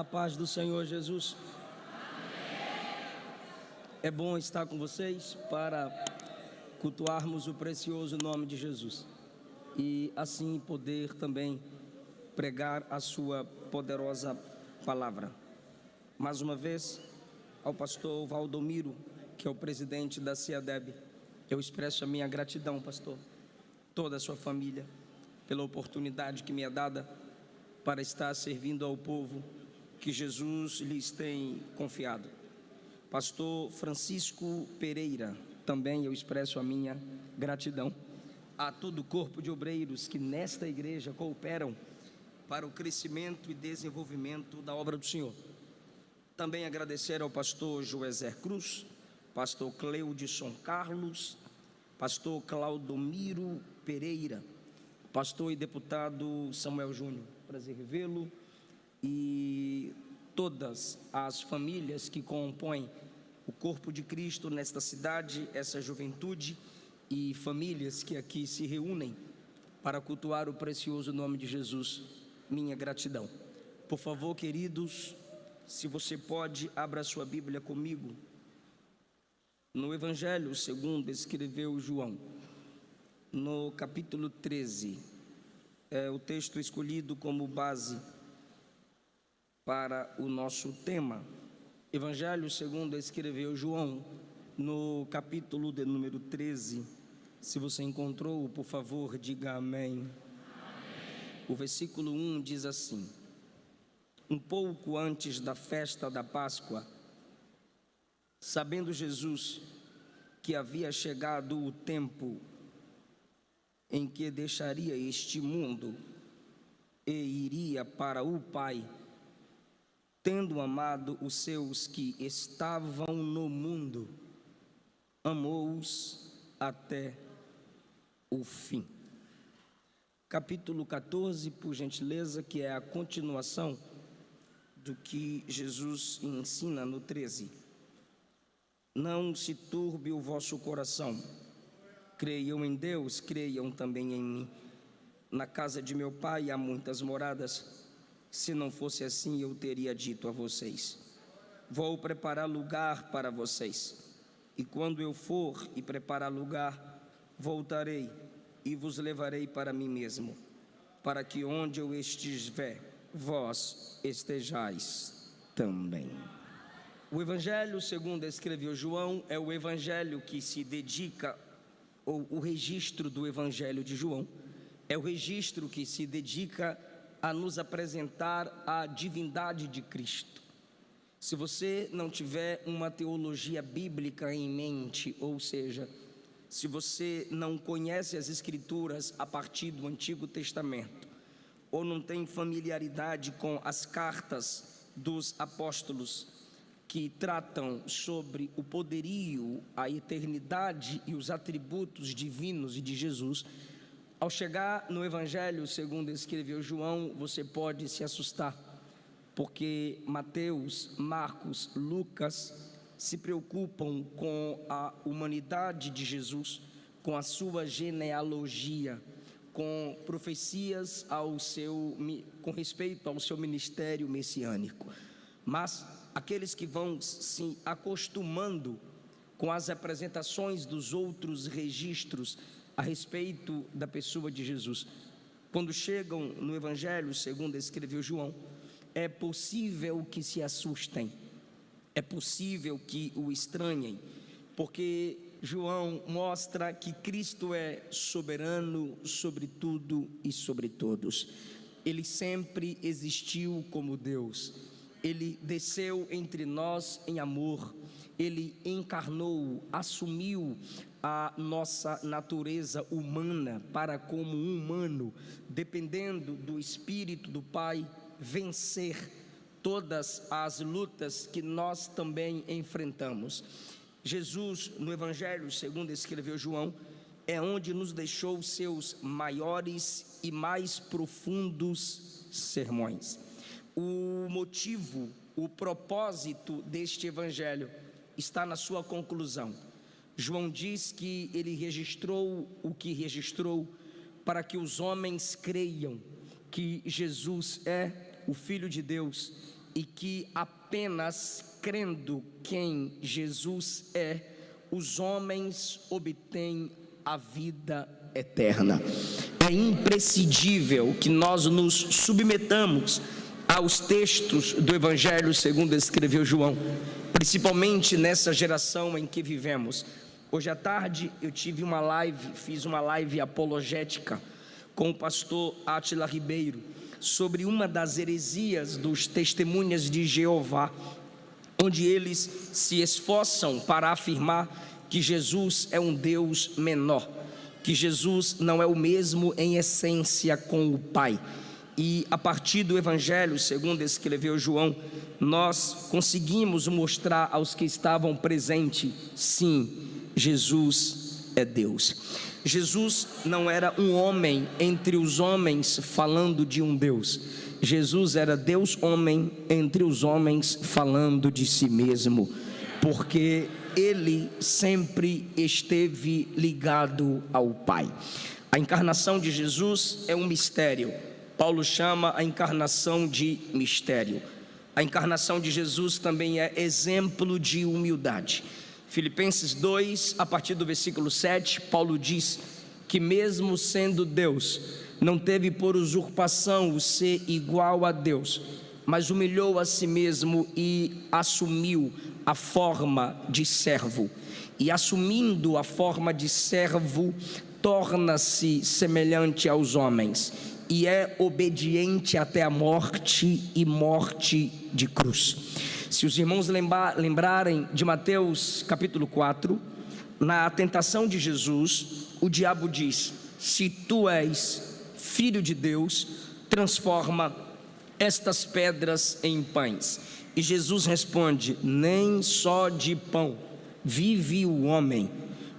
A paz do Senhor Jesus. É bom estar com vocês para cultuarmos o precioso nome de Jesus e assim poder também pregar a sua poderosa palavra. Mais uma vez, ao pastor Valdomiro, que é o presidente da CIADEB, eu expresso a minha gratidão, pastor, toda a sua família, pela oportunidade que me é dada para estar servindo ao povo que Jesus lhes tem confiado. Pastor Francisco Pereira, também eu expresso a minha gratidão a todo o corpo de obreiros que nesta igreja cooperam para o crescimento e desenvolvimento da obra do Senhor. Também agradecer ao pastor Joézer Cruz, pastor Cleudson Carlos, pastor Claudomiro Pereira, pastor e deputado Samuel Júnior, prazer revê-lo, e todas as famílias que compõem o corpo de Cristo nesta cidade, essa juventude e famílias que aqui se reúnem para cultuar o precioso nome de Jesus, minha gratidão. Por favor, queridos, se você pode, abra sua Bíblia comigo no Evangelho segundo escreveu João, no capítulo 13, é o texto escolhido como base para o nosso tema. Evangelho segundo escreveu João, no capítulo de número 13. Se você encontrou, por favor, diga amém. Amém. O versículo 1 diz assim: um pouco antes da festa da Páscoa, sabendo Jesus que havia chegado o tempo em que deixaria este mundo e iria para o Pai, tendo amado os seus que estavam no mundo, amou-os até o fim. Capítulo 14, por gentileza, que é a continuação do que Jesus ensina no 13. Não se turbe o vosso coração, creiam em Deus, creiam também em mim. Na casa de meu Pai há muitas moradas. Se não fosse assim, eu teria dito a vocês: vou preparar lugar para vocês. E quando eu for e preparar lugar, voltarei e vos levarei para mim mesmo, para que onde eu estiver, vós estejais também. O Evangelho segundo escreveu João é o Evangelho que se dedica, ou o registro do Evangelho de João, é o registro que se dedica a nos apresentar a divindade de Cristo. Se você não tiver uma teologia bíblica em mente, ou seja, se você não conhece as Escrituras a partir do Antigo Testamento, ou não tem familiaridade com as cartas dos apóstolos que tratam sobre o poderio, a eternidade e os atributos divinos de Jesus, ao chegar no Evangelho segundo escreveu João, você pode se assustar, porque Mateus, Marcos, Lucas se preocupam com a humanidade de Jesus, com a sua genealogia, com profecias com respeito ao seu ministério messiânico. Mas aqueles que vão se acostumando com as apresentações dos outros registros a respeito da pessoa de Jesus, quando chegam no Evangelho segundo escreveu João, é possível que se assustem, é possível que o estranhem, porque João mostra que Cristo é soberano sobre tudo e sobre todos. Ele sempre existiu como Deus. Ele desceu entre nós em amor. Ele encarnou, assumiu a nossa natureza humana para, como um humano, dependendo do Espírito do Pai, vencer todas as lutas que nós também enfrentamos. Jesus, no Evangelho segundo escreveu João, é onde nos deixou seus maiores e mais profundos sermões. O motivo, o propósito deste Evangelho está na sua conclusão. João diz que ele registrou o que registrou para que os homens creiam que Jesus é o Filho de Deus e que apenas crendo quem Jesus é, os homens obtêm a vida eterna. É imprescindível que nós nos submetamos aos textos do Evangelho segundo escreveu João, principalmente nessa geração em que vivemos. Hoje à tarde eu fiz uma live apologética com o pastor Átila Ribeiro sobre uma das heresias dos testemunhas de Jeová, onde eles se esforçam para afirmar que Jesus é um Deus menor, que Jesus não é o mesmo em essência com o Pai. E a partir do Evangelho segundo escreveu João, nós conseguimos mostrar aos que estavam presentes, sim, Jesus é Deus. Jesus não era um homem entre os homens falando de um Deus. Jesus era Deus homem entre os homens falando de si mesmo, porque ele sempre esteve ligado ao Pai. A encarnação de Jesus é um mistério. Paulo chama a encarnação de mistério. A encarnação de Jesus também é exemplo de humildade. Filipenses 2, a partir do versículo 7, Paulo diz que mesmo sendo Deus, não teve por usurpação o ser igual a Deus, mas humilhou a si mesmo e assumiu a forma de servo. E assumindo a forma de servo, torna-se semelhante aos homens e é obediente até a morte e morte de cruz. Se os irmãos lembrarem de Mateus capítulo 4, na tentação de Jesus, o diabo diz: se tu és filho de Deus, transforma estas pedras em pães. E Jesus responde: nem só de pão vive o homem,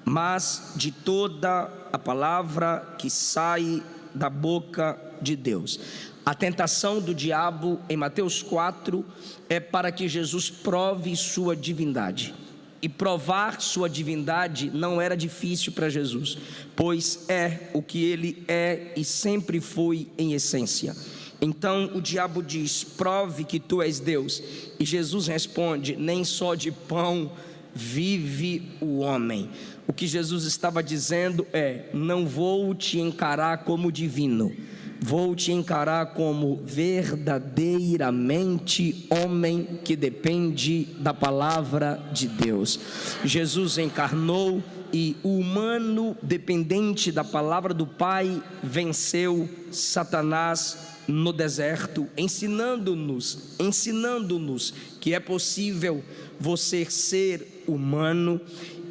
mas de toda a palavra que sai da boca de Deus. A tentação do diabo em Mateus 4 é para que Jesus prove sua divindade. E provar sua divindade não era difícil para Jesus, pois é o que ele é e sempre foi em essência. Então o diabo diz: prove que tu és Deus. E Jesus responde: nem só de pão vive o homem. O que Jesus estava dizendo é: não vou te encarar como divino, vou te encarar como verdadeiramente homem que depende da palavra de Deus. Jesus encarnou e o humano dependente da palavra do Pai venceu Satanás no deserto, ensinando-nos que é possível você ser humano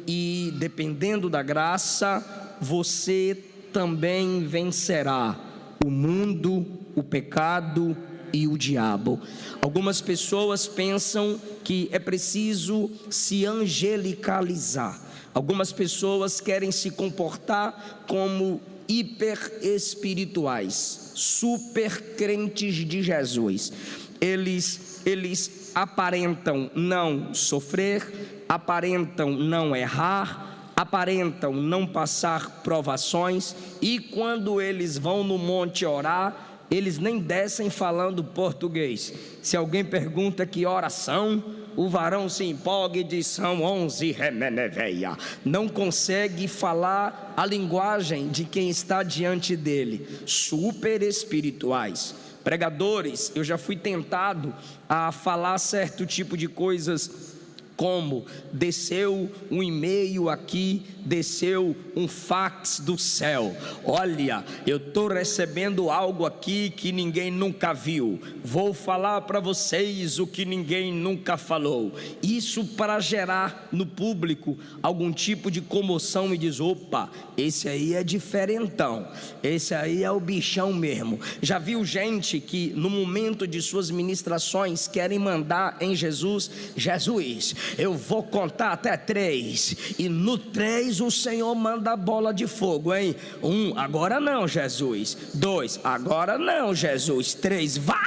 e, dependendo da graça, você também vencerá o mundo, o pecado e o diabo. Algumas pessoas pensam que é preciso se angelicalizar. Algumas pessoas querem se comportar como hiper espirituais, super crentes de Jesus. Eles aparentam não sofrer, aparentam não errar, aparentam não passar provações, e quando eles vão no monte orar, eles nem descem falando português. Se alguém pergunta que oração, o varão se empolga e diz: são 11 remeneveia. Não consegue falar a linguagem de quem está diante dele. Super espirituais. Pregadores, eu já fui tentado a falar certo tipo de coisas, como desceu um e-mail aqui, desceu um fax do céu. Olha, eu estou recebendo algo aqui que ninguém nunca viu. Vou falar para vocês o que ninguém nunca falou. Isso para gerar no público algum tipo de comoção e diz: opa, esse aí é diferentão, esse aí é o bichão mesmo. Já viu gente que no momento de suas ministrações querem mandar em Jesus: Jesus, eu vou contar até 3, e no 3 o Senhor manda a bola de fogo, hein? 1, agora não, Jesus. 2, agora não, Jesus. 3, vai,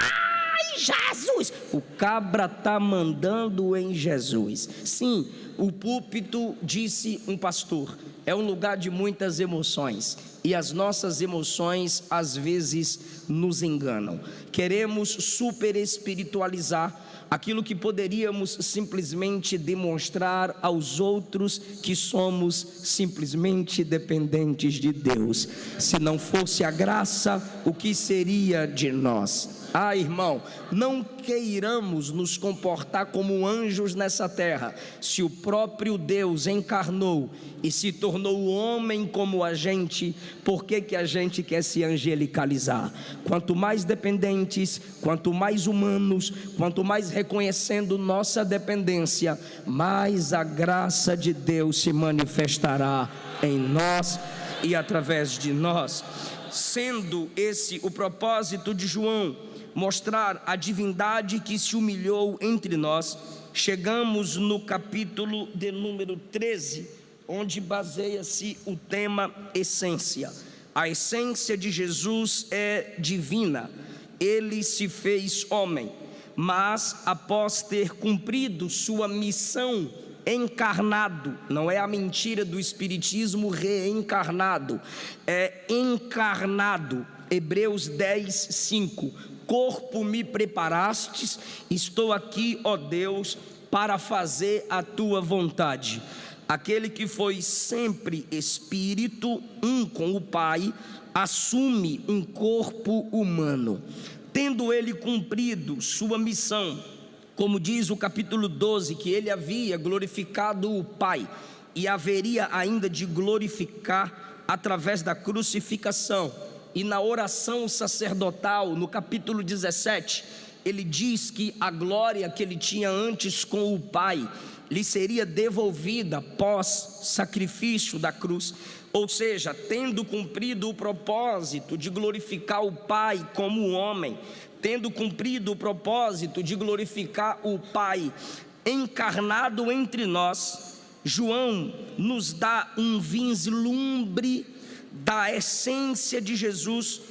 Jesus. O cabra está mandando em Jesus. Sim, o púlpito, disse um pastor, é um lugar de muitas emoções. e as nossas emoções às vezes nos enganam. Queremos super espiritualizar aquilo que poderíamos simplesmente demonstrar aos outros que somos simplesmente dependentes de Deus. Se não fosse a graça, o que seria de nós? Irmão, não queiramos nos comportar como anjos nessa terra. Se o próprio Deus encarnou e se tornou homem como a gente, por que a gente quer se angelicalizar? Quanto mais dependentes, quanto mais humanos, quanto mais reconhecendo nossa dependência, mais a graça de Deus se manifestará em nós e através de nós. Sendo esse o propósito de João, mostrar a divindade que se humilhou entre nós, chegamos no capítulo de número 13, onde baseia-se o tema essência. A essência de Jesus é divina. Ele se fez homem, mas após ter cumprido sua missão, encarnado, não é a mentira do espiritismo reencarnado, é encarnado. Hebreus 10:5. Corpo me preparastes, estou aqui, ó Deus, para fazer a tua vontade. Aquele que foi sempre espírito, um com o Pai, assume um corpo humano. Tendo ele cumprido sua missão, como diz o capítulo 12, que ele havia glorificado o Pai e haveria ainda de glorificar através da crucificação. E na oração sacerdotal, no capítulo 17, ele diz que a glória que ele tinha antes com o Pai lhe seria devolvida pós sacrifício da cruz. Ou seja, tendo cumprido o propósito de glorificar o Pai como homem, tendo cumprido o propósito de glorificar o Pai encarnado entre nós, João nos dá um vislumbre da essência de Jesus,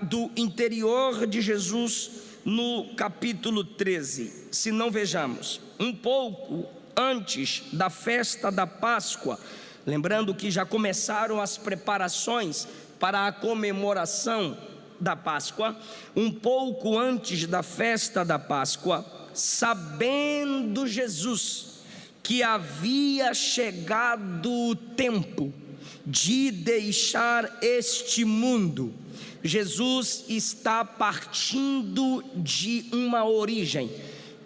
do interior de Jesus, no capítulo 13. Se não vejamos, um pouco antes da festa da Páscoa, lembrando que já começaram as preparações para a comemoração da Páscoa, um pouco antes da festa da Páscoa, sabendo Jesus que havia chegado o tempo de deixar este mundo, Jesus está partindo de uma origem.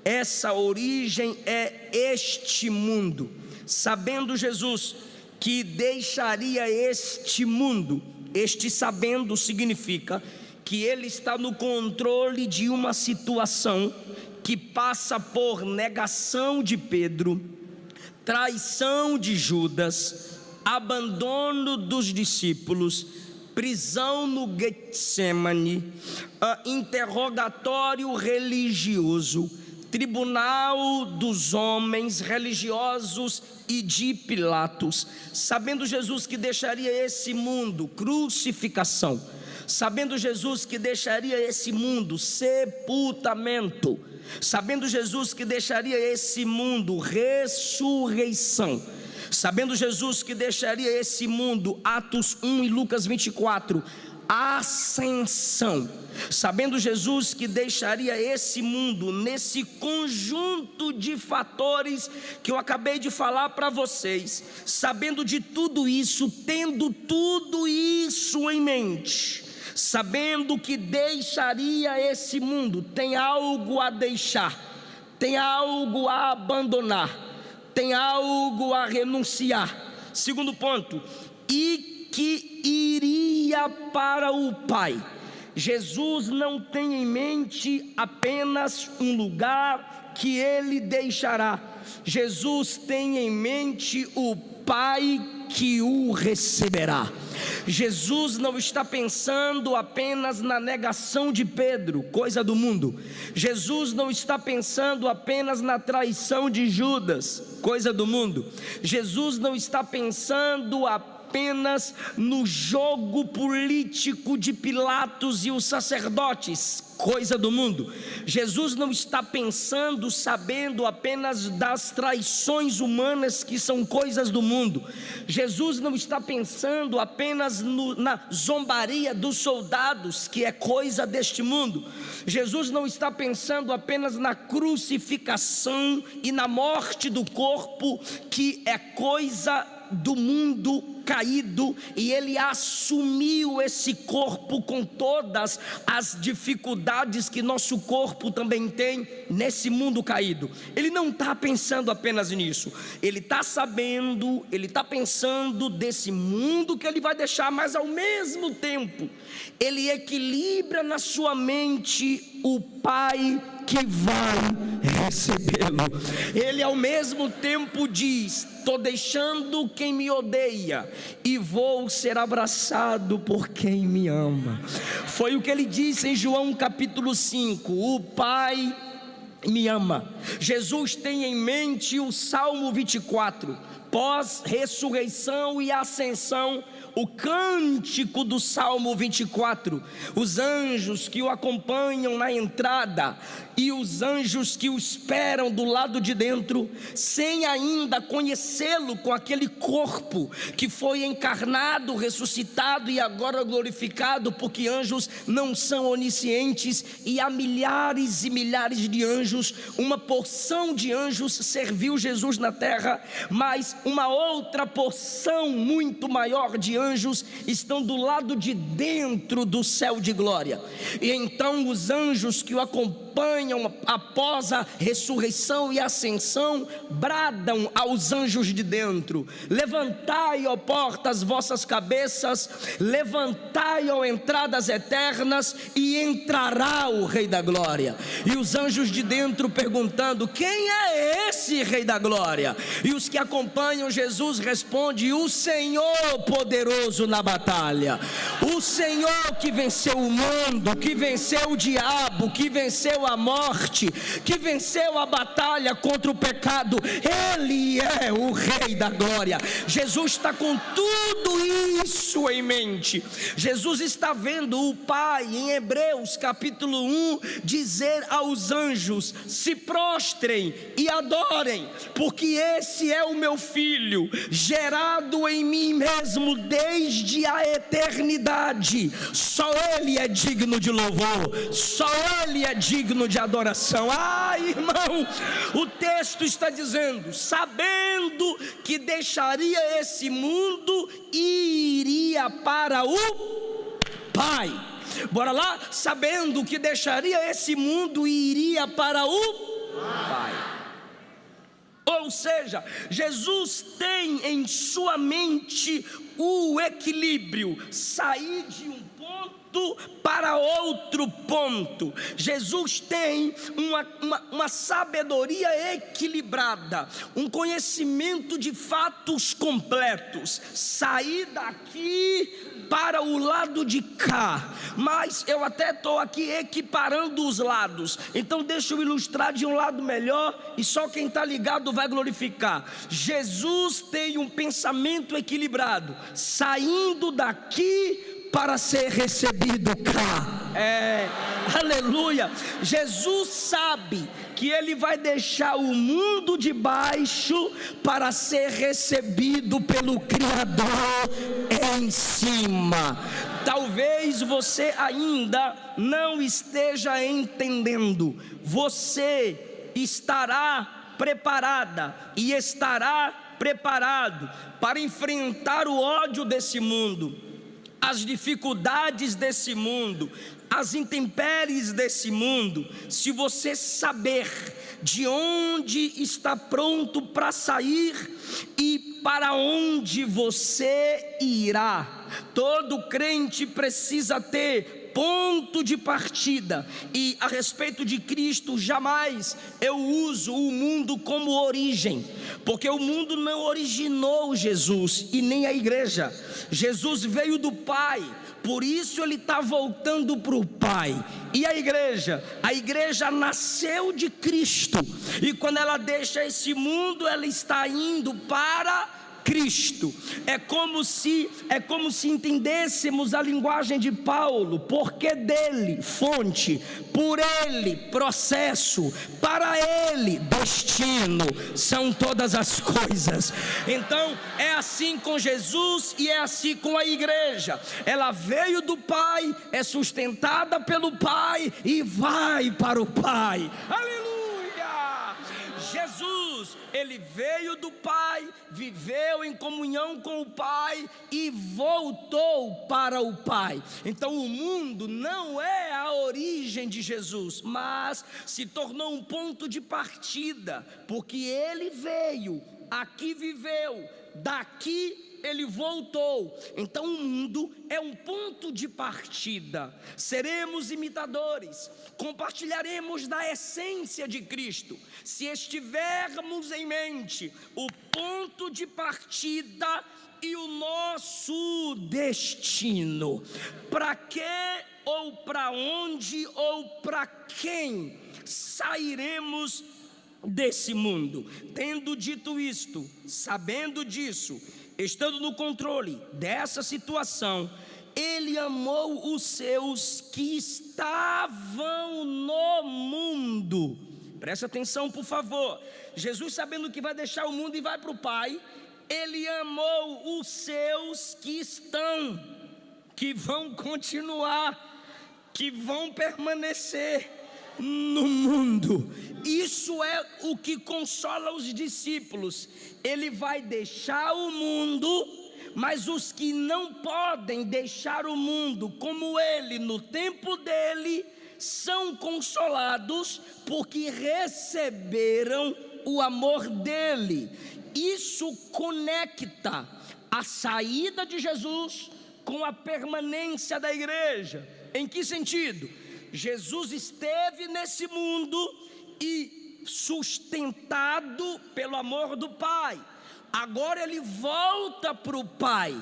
Essa origem é este mundo. Sabendo Jesus que deixaria este mundo, este sabendo significa que ele está no controle de uma situação que passa por negação de Pedro, traição de Judas, abandono dos discípulos, prisão no Getsemane, interrogatório religioso, tribunal dos homens religiosos e de Pilatos. Sabendo Jesus que deixaria esse mundo, crucificação. Sabendo Jesus que deixaria esse mundo, sepultamento. Sabendo Jesus que deixaria esse mundo, ressurreição. Sabendo Jesus que deixaria esse mundo, Atos 1 e Lucas 24, ascensão. Sabendo Jesus que deixaria esse mundo, nesse conjunto de fatores que eu acabei de falar para vocês, sabendo de tudo isso, tendo tudo isso em mente, sabendo que deixaria esse mundo, tem algo a deixar, tem algo a abandonar, tem algo a renunciar. Segundo ponto, e que iria para o Pai. Jesus não tem em mente apenas um lugar que ele deixará. Jesus tem em mente o Pai que o receberá. Jesus não está pensando apenas na negação de Pedro, coisa do mundo. Jesus não está pensando apenas na traição de Judas, coisa do mundo. Jesus não está pensando apenas apenas no jogo político de Pilatos e os sacerdotes, coisa do mundo. Jesus não está pensando, sabendo apenas das traições humanas que são coisas do mundo. Jesus não está pensando apenas na zombaria dos soldados, que é coisa deste mundo. Jesus não está pensando apenas na crucificação e na morte do corpo, que é coisa do mundo caído, e ele assumiu esse corpo com todas as dificuldades que nosso corpo também tem nesse mundo caído. Ele não está pensando apenas nisso, ele está sabendo, ele está pensando desse mundo que ele vai deixar, mas ao mesmo tempo ele equilibra na sua mente o Pai que vai recebê-lo. Ele ao mesmo tempo diz: estou deixando quem me odeia e vou ser abraçado por quem me ama. Foi o que ele disse em João capítulo 5: o Pai me ama. Jesus tem em mente o Salmo 24, pós-ressurreição e ascensão, o cântico do Salmo 24, os anjos que o acompanham na entrada e os anjos que o esperam do lado de dentro, sem ainda conhecê-lo com aquele corpo que foi encarnado, ressuscitado e agora glorificado, porque anjos não são oniscientes e há milhares e milhares de anjos. Uma porção de anjos serviu Jesus na terra, mas uma outra porção muito maior de anjos estão do lado de dentro do céu de glória. E então os anjos que o acompanham após a ressurreição e ascensão bradam aos anjos de dentro: levantai, ó portas, vossas cabeças, levantai, ó entradas eternas, e entrará o Rei da Glória. E os anjos de dentro perguntando: quem é esse Rei da Glória? E os que acompanham Jesus respondem: o Senhor poderoso na batalha, o Senhor que venceu o mundo, que venceu o diabo, que venceu a morte, que venceu a batalha contra o pecado. Ele é o Rei da Glória. Jesus está com tudo isso em mente. Jesus está vendo o Pai, em Hebreus capítulo 1, dizer aos anjos: se prostrem e adorem, porque esse é o meu filho, gerado em mim mesmo desde a eternidade. Só ele é digno de louvor, só ele é digno de adoração. Irmão, o texto está dizendo: sabendo que deixaria esse mundo e iria para o Pai. Bora lá? Sabendo que deixaria esse mundo e iria para o Pai. Ou seja, Jesus tem em sua mente o equilíbrio, sair de um ponto para outro ponto. Jesus tem uma sabedoria equilibrada, um conhecimento de fatos completos, sair daqui para o lado de cá. Mas eu até estou aqui equiparando os lados, então deixa eu ilustrar de um lado melhor, e só quem está ligado vai glorificar. Jesus tem um pensamento equilibrado, saindo daqui para ser recebido cá. Aleluia. Jesus sabe que ele vai deixar o mundo de baixo para ser recebido pelo Criador em cima. Talvez você ainda não esteja entendendo. Você estará preparada e estará preparado para enfrentar o ódio desse mundo, as dificuldades desse mundo, as intempéries desse mundo, se você saber de onde está pronto para sair e para onde você irá. Todo crente precisa ter ponto de partida, e a respeito de Cristo, jamais eu uso o mundo como origem, porque o mundo não originou Jesus e nem a igreja. Jesus veio do Pai, por isso ele está voltando para o Pai. E a igreja nasceu de Cristo, e quando ela deixa esse mundo, ela está indo para Cristo. É como se entendêssemos a linguagem de Paulo: porque dele, fonte, por ele, processo, para ele, destino, são todas as coisas. Então é assim com Jesus e é assim com a igreja. Ela veio do Pai, é sustentada pelo Pai e vai para o Pai. Aleluia! Jesus, ele veio do Pai, viveu em comunhão com o Pai e voltou para o Pai. Então o mundo não é a origem de Jesus, mas se tornou um ponto de partida, porque ele veio, aqui viveu, daqui ele voltou. Então o mundo é um ponto de partida. Seremos imitadores, compartilharemos da essência de Cristo, se estivermos em mente o ponto de partida e o nosso destino. Para que ou para onde ou para quem sairemos desse mundo? Tendo dito isto, sabendo disso, estando no controle dessa situação, ele amou os seus que estavam no mundo. Presta atenção, por favor. Jesus, sabendo que vai deixar o mundo e vai para o Pai, ele amou os seus que estão, que vão continuar, que vão permanecer no mundo. Isso é o que consola os discípulos. Ele vai deixar o mundo, mas os que não podem deixar o mundo, como ele no tempo dele, são consolados porque receberam o amor dele. Isso conecta a saída de Jesus com a permanência da igreja. Em que sentido? Jesus esteve nesse mundo e sustentado pelo amor do Pai. Agora ele volta para o Pai,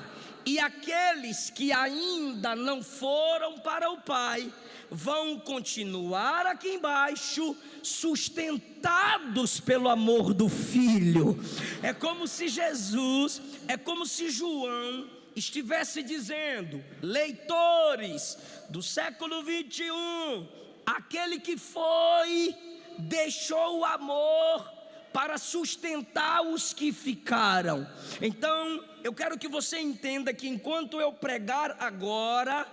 e aqueles que ainda não foram para o Pai vão continuar aqui embaixo, sustentados pelo amor do Filho. É como se João estivesse dizendo: leitores do século 21, aquele que foi, deixou o amor para sustentar os que ficaram. Então eu quero que você entenda que enquanto eu pregar agora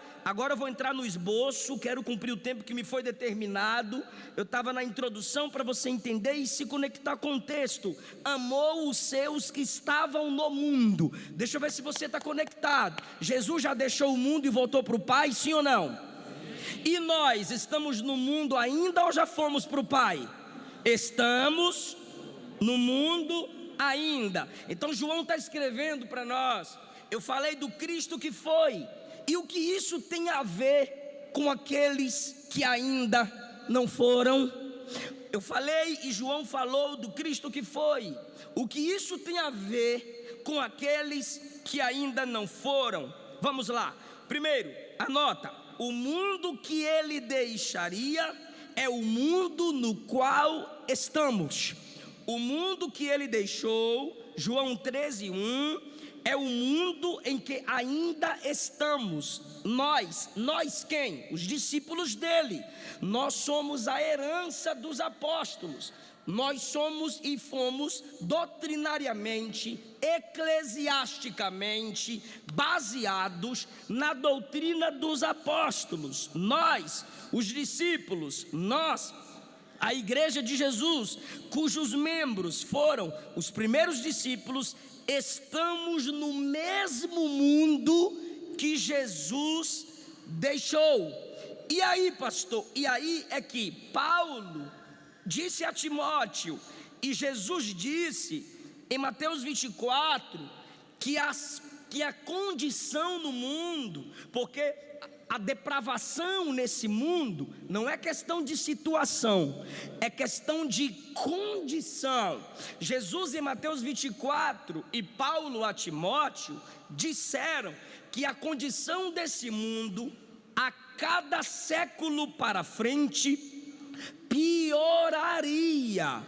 eu vou entrar no esboço, quero cumprir o tempo que me foi determinado. Eu estava na introdução para você entender e se conectar com o texto. Amou os seus que estavam no mundo. Deixa eu ver se você está conectado. Jesus já deixou o mundo e voltou para o Pai, sim ou não? E nós estamos no mundo ainda ou já fomos para o Pai? Estamos no mundo ainda. Então João está escrevendo para nós. Eu falei do Cristo que foi, e o que isso tem a ver com aqueles que ainda não foram? Eu falei e João falou do Cristo que foi. O que isso tem a ver com aqueles que ainda não foram? Vamos lá. Primeiro, anota: o mundo que ele deixaria é o mundo no qual estamos. O mundo que ele deixou, João 13:1, é o mundo em que ainda estamos. Nós quem? Os discípulos dele. Nós somos a herança dos apóstolos. Nós somos e fomos doutrinariamente, eclesiasticamente baseados na doutrina dos apóstolos. Nós, os discípulos, nós, a igreja de Jesus, cujos membros foram os primeiros discípulos, estamos no mesmo mundo que Jesus deixou. E aí, pastor? E aí é que Paulo disse a Timóteo, e Jesus disse em Mateus 24, que a condição no mundo, porque a depravação nesse mundo não é questão de situação, é questão de condição. Jesus em Mateus 24 e Paulo a Timóteo disseram que a condição desse mundo, a cada século para frente, pioraria.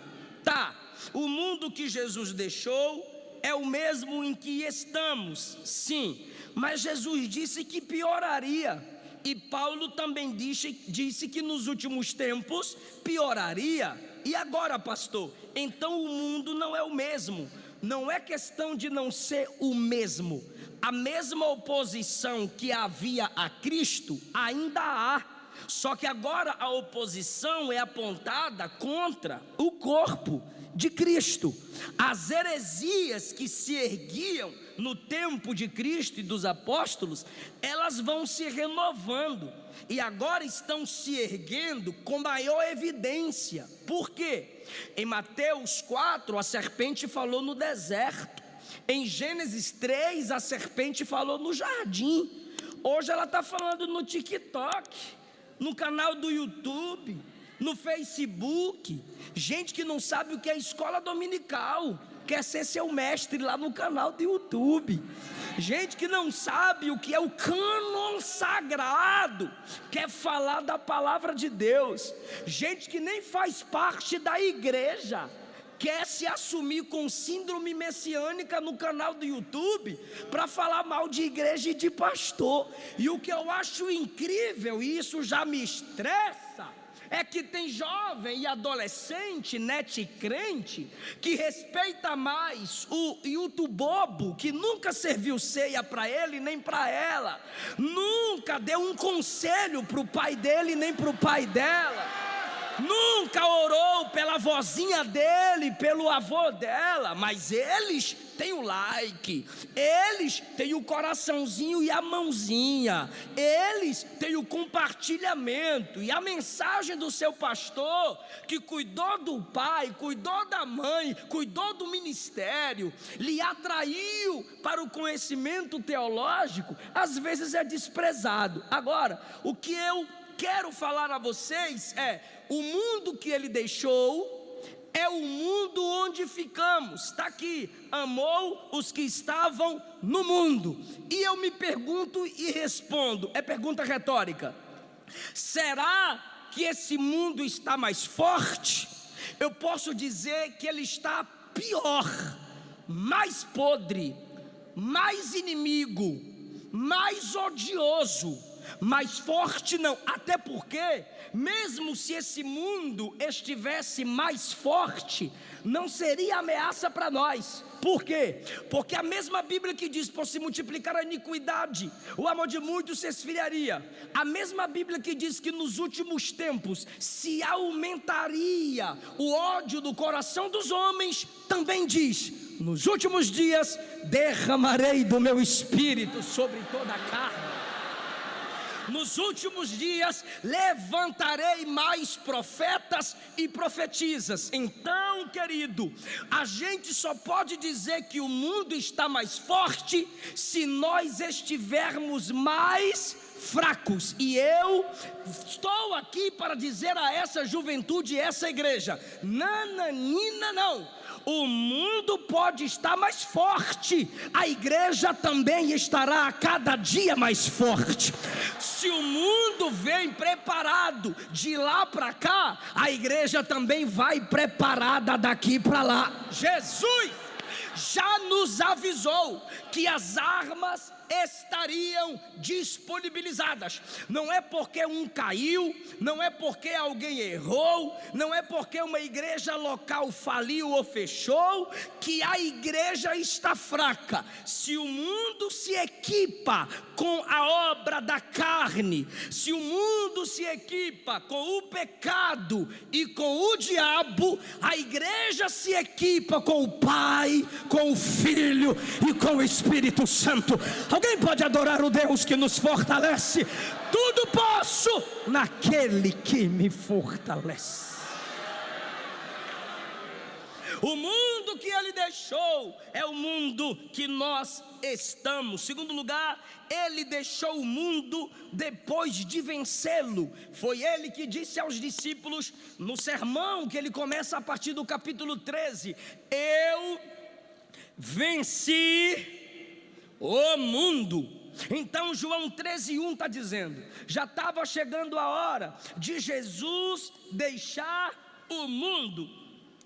O mundo que Jesus deixou é o mesmo em que estamos, sim, mas Jesus disse que pioraria. E Paulo também disse que nos últimos tempos pioraria. E agora, pastor? Então o mundo não é o mesmo. Não é questão de não ser o mesmo. A mesma oposição que havia a Cristo ainda há. Só que agora a oposição é apontada contra o corpo de Cristo. As heresias que se erguiam no tempo de Cristo e dos apóstolos, elas vão se renovando e agora estão se erguendo com maior evidência. Por quê? Em Mateus 4, a serpente falou no deserto. Em Gênesis 3, a serpente falou no jardim. Hoje ela está falando no TikTok, no canal do YouTube, no Facebook. Gente que não sabe o que é escola dominical, quer ser seu mestre lá no canal do YouTube. Gente que não sabe o que é o cânon sagrado, quer falar da palavra de Deus. Gente que nem faz parte da igreja, quer se assumir com síndrome messiânica no canal do YouTube para falar mal de igreja e de pastor. E o que eu acho incrível, e isso já me estressa, é que tem jovem e adolescente, net crente, que respeita mais o youtubobo, que nunca serviu ceia para ele nem para ela, nunca deu um conselho para o pai dele nem para o pai dela, nunca orou pela vozinha dele, pelo avô dela, mas eles têm o like, eles têm o coraçãozinho e a mãozinha, eles têm o compartilhamento, e a mensagem do seu pastor, que cuidou do pai, cuidou da mãe, cuidou do ministério, lhe atraiu para o conhecimento teológico, às vezes é desprezado. Agora, o que eu quero falar a vocês é: o mundo que ele deixou é o mundo onde ficamos. Está aqui: amou os que estavam no mundo. E eu me pergunto e respondo, é pergunta retórica: será que esse mundo está mais forte? Eu posso dizer que ele está pior, mais podre, mais inimigo, mais odioso. Mais forte não, até porque mesmo se esse mundo estivesse mais forte, não seria ameaça para nós. Por quê? Porque a mesma Bíblia que diz: por se multiplicar a iniquidade, o amor de muitos se esfriaria, a mesma Bíblia que diz que nos últimos tempos se aumentaria o ódio do coração dos homens, também diz: nos últimos dias derramarei do meu espírito sobre toda a carne. Nos últimos dias levantarei mais profetas e profetisas. Então, querido, a gente só pode dizer que o mundo está mais forte se nós estivermos mais fracos. E eu estou aqui para dizer a essa juventude e essa igreja: nananina não. O mundo pode estar mais forte, a igreja também estará a cada dia mais forte. Se o mundo vem preparado de lá para cá, a igreja também vai preparada daqui para lá. Jesus já nos avisou que as armas estariam disponibilizadas. Não é porque um caiu, não é porque alguém errou, não é porque uma igreja local faliu ou fechou, que a igreja está fraca. Se o mundo se equipa com a obra da carne, se o mundo se equipa com o pecado e com o diabo, a igreja se equipa com o Pai, com o Filho e com o Espírito Santo. Alguém pode adorar o Deus que nos fortalece? Tudo posso naquele que me fortalece. O mundo que ele deixou é o mundo que nós estamos. Segundo lugar, ele deixou o mundo depois de vencê-lo. Foi ele que disse aos discípulos no sermão que ele começa a partir do capítulo 13: eu venci o mundo. Então João 13:1 está dizendo: já estava chegando a hora de Jesus deixar o mundo.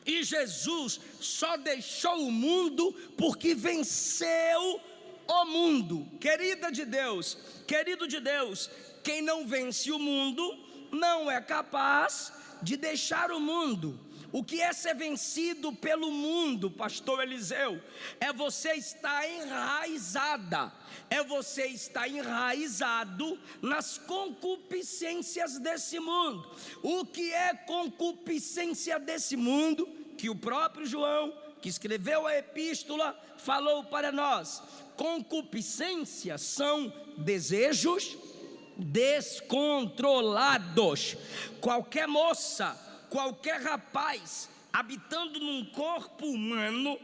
E Jesus só deixou o mundo porque venceu o mundo. Querida de Deus, querido de Deus, quem não vence o mundo não é capaz de deixar o mundo. O que é ser vencido pelo mundo, pastor Eliseu? É você estar enraizada, é você estar enraizado nas concupiscências desse mundo. O que é concupiscência desse mundo? Que o próprio João, que escreveu a epístola, falou para nós. Concupiscências são desejos descontrolados. Qualquer moça, qualquer rapaz habitando num corpo humano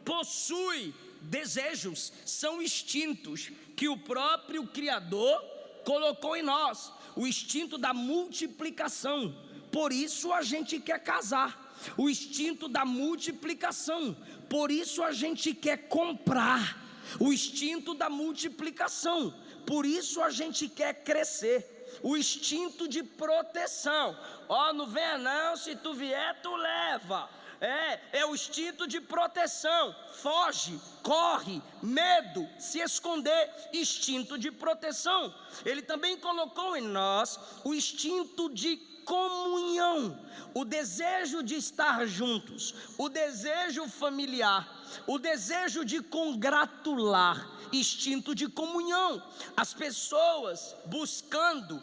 possui desejos, são instintos que o próprio Criador colocou em nós, o instinto da multiplicação. Por isso a gente quer casar, o instinto da multiplicação. Por isso a gente quer comprar, o instinto da multiplicação. Por isso a gente quer crescer, o instinto de proteção. Não venha não, se tu vier tu leva. É o instinto de proteção. Foge, corre, medo, se esconder, instinto de proteção. Ele também colocou em nós o instinto de comunhão, o desejo de estar juntos, o desejo familiar, o desejo de congratular, instinto de comunhão. As pessoas buscando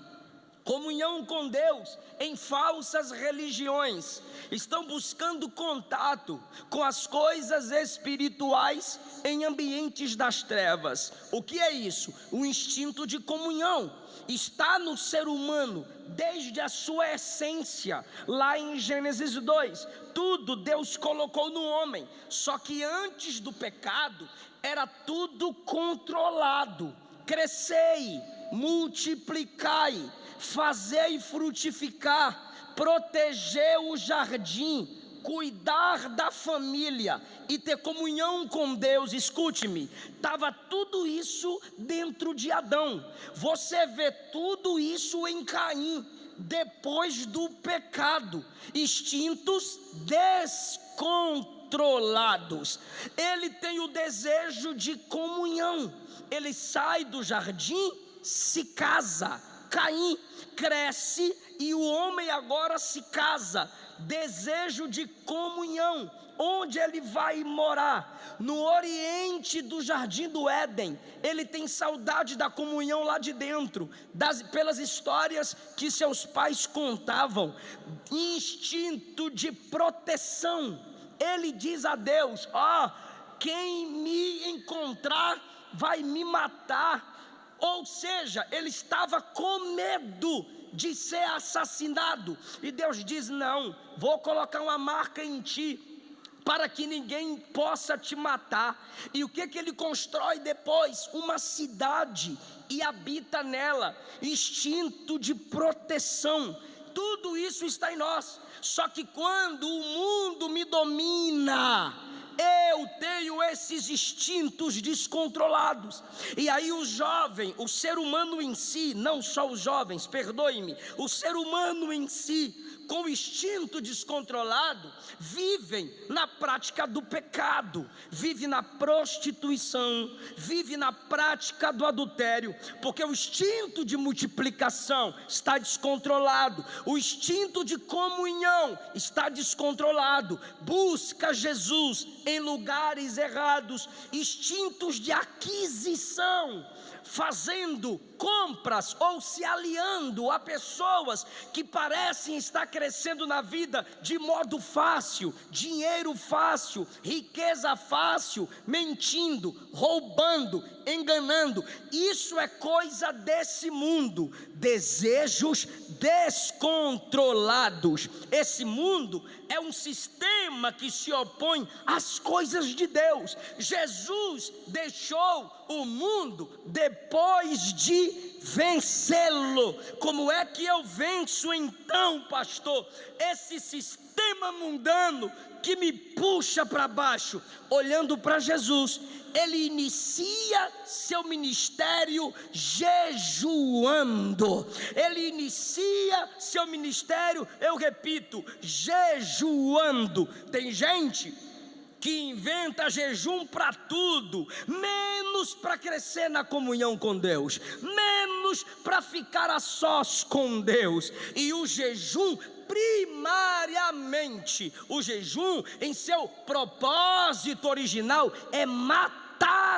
comunhão com Deus em falsas religiões estão buscando contato com as coisas espirituais em ambientes das trevas. O que é isso? O instinto de comunhão está no ser humano desde a sua essência. Lá em Gênesis 2, tudo Deus colocou no homem, só que antes do pecado era tudo controlado. Crescei, multiplicai, fazei frutificar, proteger o jardim, cuidar da família e ter comunhão com Deus. Escute-me, estava tudo isso dentro de Adão. Você vê tudo isso em Caim, depois do pecado, instintos descontrolados. Ele tem o desejo de comunhão, ele sai do jardim, se casa. Caim cresce e o homem agora se casa. Desejo de comunhão. Onde ele vai morar? No oriente do jardim do Éden. Ele tem saudade da comunhão lá de dentro, pelas histórias que seus pais contavam. Instinto de proteção. Ele diz a Deus: quem me encontrar vai me matar. Ou seja, ele estava com medo de ser assassinado. E Deus diz: não, vou colocar uma marca em ti, para que ninguém possa te matar. E o que ele constrói depois? Uma cidade, e habita nela. Instinto de proteção. Tudo isso está em nós. Só que quando o mundo me domina, eu tenho esses instintos descontrolados. E aí o jovem, o ser humano em si, não só os jovens, perdoe-me, o ser humano em si, com instinto descontrolado, vivem na prática do pecado, vive na prostituição, vive na prática do adultério, porque o instinto de multiplicação está descontrolado, o instinto de comunhão está descontrolado, busca Jesus em lugares errados, instintos de aquisição, fazendo compras ou se aliando a pessoas que parecem estar crescendo na vida de modo fácil, dinheiro fácil, riqueza fácil, mentindo, roubando, enganando. Isso é coisa desse mundo, desejos descontrolados. Esse mundo é um sistema que se opõe às coisas de Deus. Jesus deixou o mundo depois de vencê-lo. Como é que eu venço então, pastor, esse sistema sistema mundano que me puxa para baixo. Olhando para Jesus, ele inicia seu ministério jejuando. Ele inicia seu ministério, eu repito, jejuando. Tem gente que inventa jejum para tudo, menos para crescer na comunhão com Deus, menos para ficar a sós com Deus. E o jejum, primariamente, o jejum em seu propósito original é matar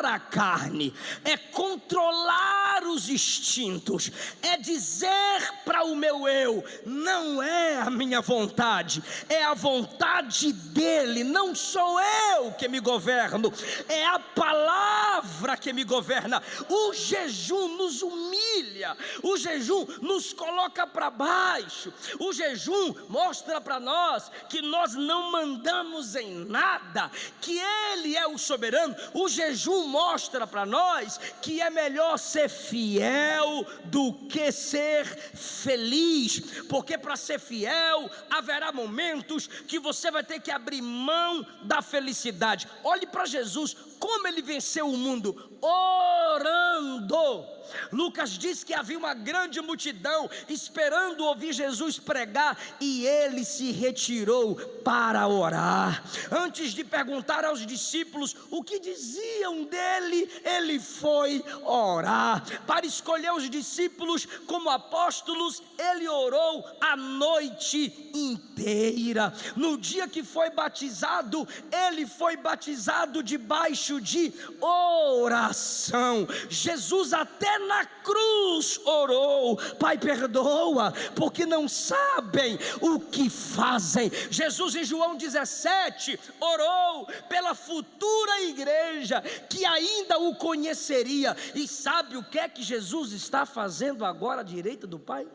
a carne, é controlar os instintos, é dizer para o meu eu: não é a minha vontade, é a vontade dele, não sou eu que me governo, é a palavra que me governa. O jejum nos humilha, o jejum nos coloca para baixo, o jejum mostra para nós que nós não mandamos em nada, que ele é o soberano. O jejum mostra para nós que é melhor ser fiel do que ser feliz, porque para ser fiel haverá momentos que você vai ter que abrir mão da felicidade. Olhe para Jesus, como ele venceu o mundo: orando. Lucas diz que havia uma grande multidão esperando ouvir Jesus pregar, e ele se retirou para orar. Antes de perguntar aos discípulos o que diziam dele, ele foi orar. Para escolher os discípulos como apóstolos, ele orou a noite inteira. No dia que foi batizado, ele foi batizado debaixo de oração. Jesus até na cruz orou: Pai, perdoa, porque não sabem o que fazem. Jesus em João 17 orou pela futura igreja que ainda o conheceria. E sabe o que é que Jesus está fazendo agora à direita do Pai?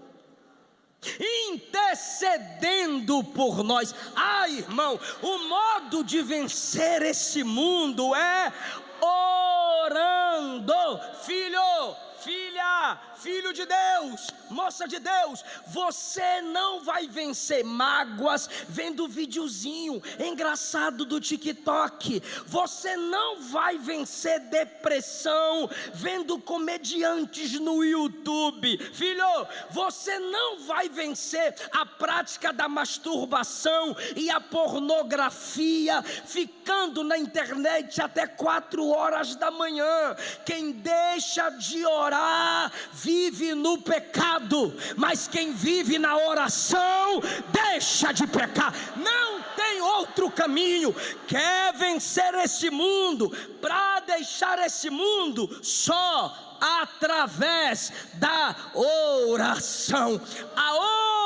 Intercedendo por nós. Irmão, o modo de vencer esse mundo é orando. Filho de Deus, moça de Deus, você não vai vencer mágoas vendo videozinho engraçado do TikTok. Você não vai vencer depressão vendo comediantes no YouTube. Filho, você não vai vencer a prática da masturbação e a pornografia ficando na internet até 4 horas da manhã. Quem deixa de orar vive no pecado, mas quem vive na oração deixa de pecar. Não tem outro caminho. Quer vencer esse mundo? Para deixar esse mundo, só através da oração. A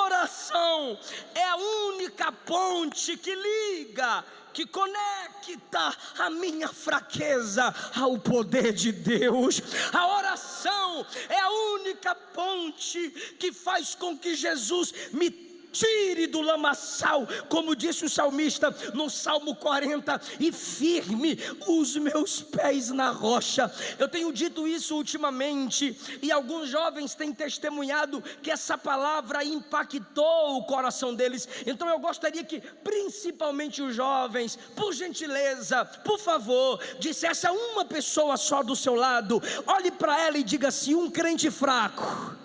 oração é a única ponte que liga, que conecta a minha fraqueza ao poder de Deus. A oração é a única ponte que faz com que Jesus me tire do lamaçal, como disse o salmista no Salmo 40, e firme os meus pés na rocha. Eu tenho dito isso ultimamente, e alguns jovens têm testemunhado que essa palavra impactou o coração deles. Então eu gostaria que principalmente os jovens, por gentileza, por favor, dissesse a uma pessoa só do seu lado, olhe para ela e diga assim: um crente fraco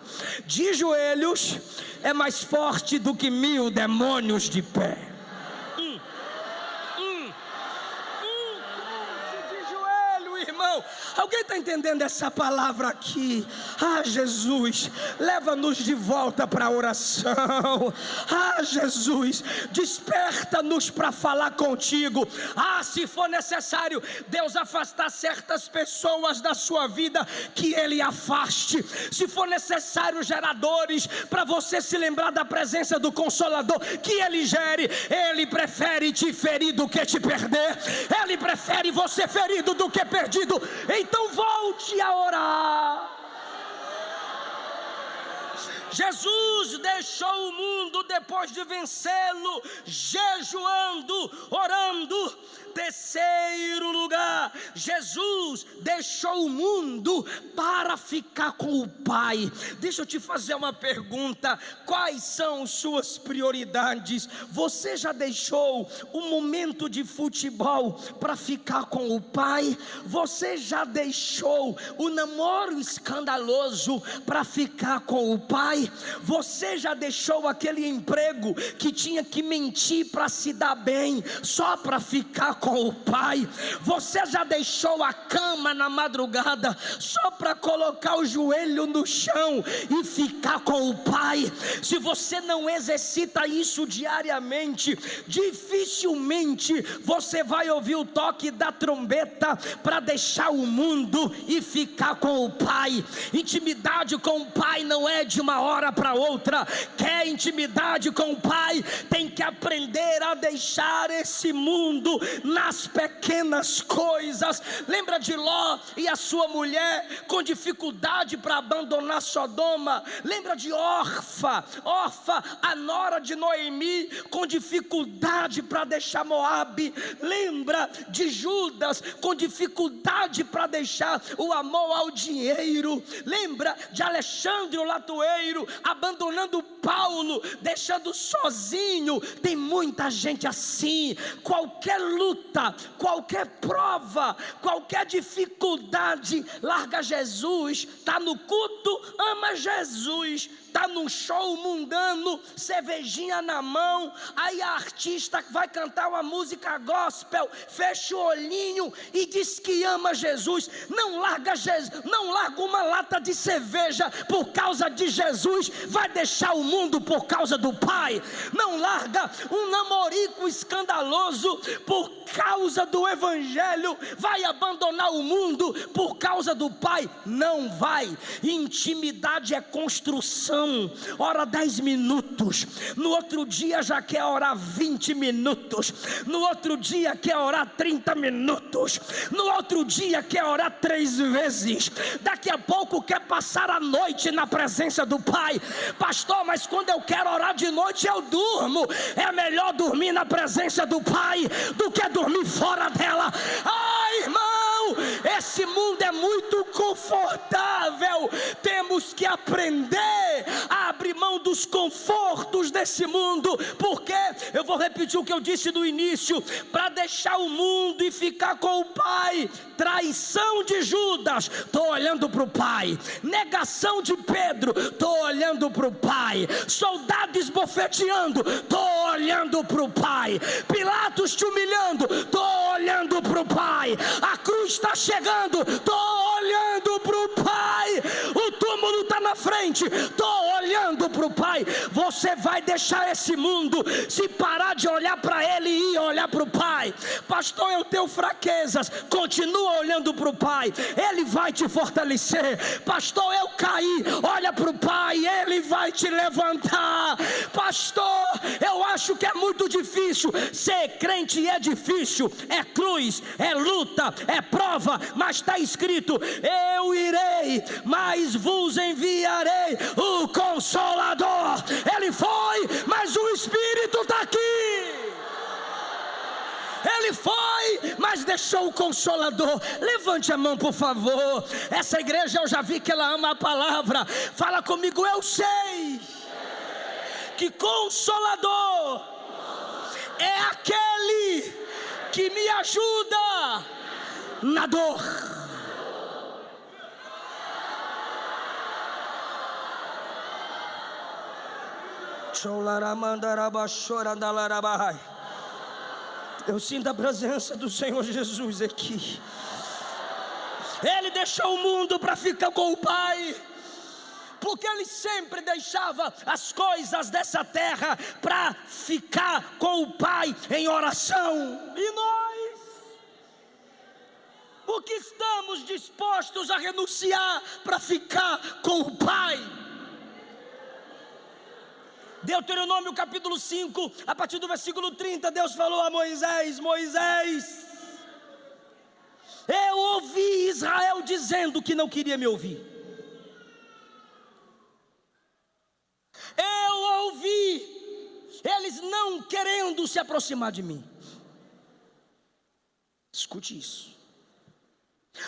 de joelhos é mais forte do que 1000 demônios de pé. De joelho, irmão. Alguém está entendendo essa palavra aqui? Jesus, leva-nos de volta para a oração. Jesus, desperta-nos para falar contigo. Se for necessário Deus afastar certas pessoas da sua vida, que Ele afaste. Se for necessário geradores para você se lembrar da presença do Consolador, que Ele gere. Ele prefere te ferir do que te perder. Ele prefere você ferido do que perdido. Então volte a orar. Jesus deixou o mundo depois de vencê-lo, jejuando, orando. Terceiro lugar, Jesus deixou o mundo para ficar com o Pai. Deixa eu te fazer uma pergunta: quais são suas prioridades? Você já deixou um momento de futebol para ficar com o Pai? Você já deixou o namoro escandaloso para ficar com o Pai? Você já deixou aquele emprego que tinha que mentir para se dar bem, só para ficar com o Pai? Você já deixou a cama na madrugada só para colocar o joelho no chão e ficar com o Pai? Se você não exercita isso diariamente, dificilmente você vai ouvir o toque da trombeta para deixar o mundo e ficar com o Pai. Intimidade com o Pai não é de uma hora para outra. Quer intimidade com o Pai, tem que aprender a deixar esse mundo nas pequenas coisas. Lembra de Ló e a sua mulher com dificuldade para abandonar Sodoma? Lembra de Orfa, a nora de Noemi, com dificuldade para deixar Moabe? Lembra de Judas com dificuldade para deixar o amor ao dinheiro? Lembra de Alexandre o latoeiro abandonando Paulo, deixando sozinho? Tem muita gente assim. Qualquer luta, qualquer prova, qualquer dificuldade, larga Jesus. Está no culto, ama Jesus. Está num show mundano, cervejinha na mão, aí a artista vai cantar uma música gospel, fecha o olhinho e diz que ama Jesus. Não larga Jesus, não larga uma lata de cerveja por causa de Jesus, vai deixar o mundo por causa do Pai. Não larga um namorico escandaloso por causa do Evangelho, vai abandonar o mundo por causa do Pai. Não vai. Intimidade é construção. Ora 10 minutos, no outro dia já quer orar 20 minutos, no outro dia quer orar 30 minutos, no outro dia quer orar 3 vezes, daqui a pouco quer passar a noite na presença do Pai. Pastor, mas quando eu quero orar de noite eu durmo. É melhor dormir na presença do Pai do que dormir fora dela. Ai, irmão, esse mundo é muito confortável. Temos que aprender a abrir mão dos confortos desse mundo. Porque eu vou repetir o que eu disse no início: para deixar o mundo e ficar com o Pai. Traição de Judas, estou olhando para o Pai. Negação de Pedro, estou olhando para o Pai. Soldado esbofeteando, estou olhando para o Pai. Pilatos te humilhando, estou olhando para o Pai. A cruz está chegando, estou olhando para o Pai. O túmulo está na frente, estou olhando para o Pai. Você vai deixar esse mundo se parar de olhar para Ele e olhar para o Pai. Pastor, eu tenho fraquezas. Continua olhando para o Pai, Ele vai te fortalecer. Pastor, eu caí. Olha para o Pai, Ele vai te levantar. Pastor, eu acho que é muito difícil. Ser crente é difícil, é cruz, é luta, é prova, mas está escrito: eu irei, mas vos enviarei o Consolador. Ele foi, mas o Espírito está aqui. Ele foi, mas deixou o Consolador. Levante a mão, por favor. Essa igreja eu já vi que ela ama a palavra. Fala comigo: eu sei que Consolador é aquele que me ajuda na dor. Eu sinto a presença do Senhor Jesus aqui. Ele deixou o mundo para ficar com o Pai, porque Ele sempre deixava as coisas dessa terra para ficar com o Pai em oração. E nós, o que estamos dispostos a renunciar para ficar com o Pai? Deuteronômio capítulo 5, a partir do versículo 30, Deus falou a Moisés: Moisés, eu ouvi Israel dizendo que não queria me ouvir. Eu ouvi eles não querendo se aproximar de mim. Escute isso.